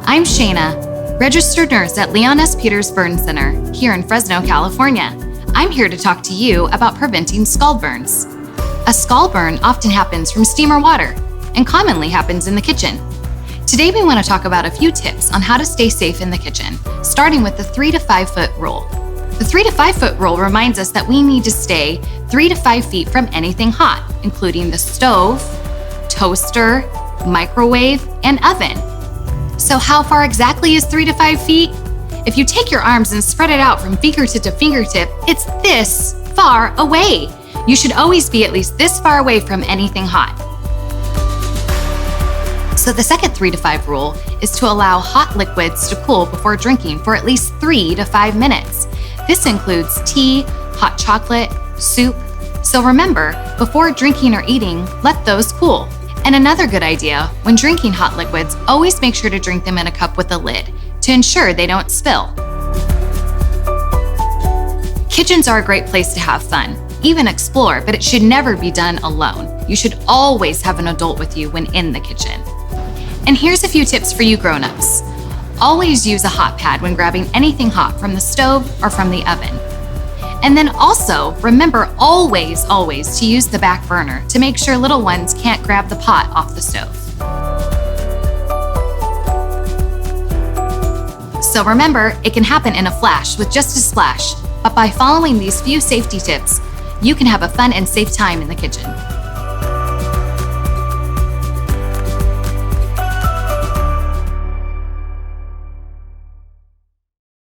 I'm Shayna, registered nurse at Leon S. Peters Burn Center here in Fresno, California. I'm here to talk to you about preventing scald burns. A scald burn often happens from steam or water and commonly happens in the kitchen. Today we want to talk about a few tips on how to stay safe in the kitchen, starting with the 3 to 5 foot rule. The 3 to 5 foot rule reminds us that we need to stay 3 to 5 feet from anything hot, including the stove, toaster, microwave, and oven. So how far exactly is 3 to 5 feet? If you take your arms and spread it out from fingertip to fingertip, it's this far away. You should always be at least this far away from anything hot. So the second 3 to 5 rule is to allow hot liquids to cool before drinking for at least 3 to 5 minutes. This includes tea, hot chocolate, soup. So remember, before drinking or eating, let those cool. And another good idea, when drinking hot liquids, always make sure to drink them in a cup with a lid to ensure they don't spill. Kitchens are a great place to have fun, even explore, but it should never be done alone. You should always have an adult with you when in the kitchen. And here's a few tips for you grown-ups. Always use a hot pad when grabbing anything hot from the stove or from the oven. And then also, remember always to use the back burner to make sure little ones can't grab the pot off the stove. So remember, it can happen in a flash with just a splash, but by following these few safety tips, you can have a fun and safe time in the kitchen.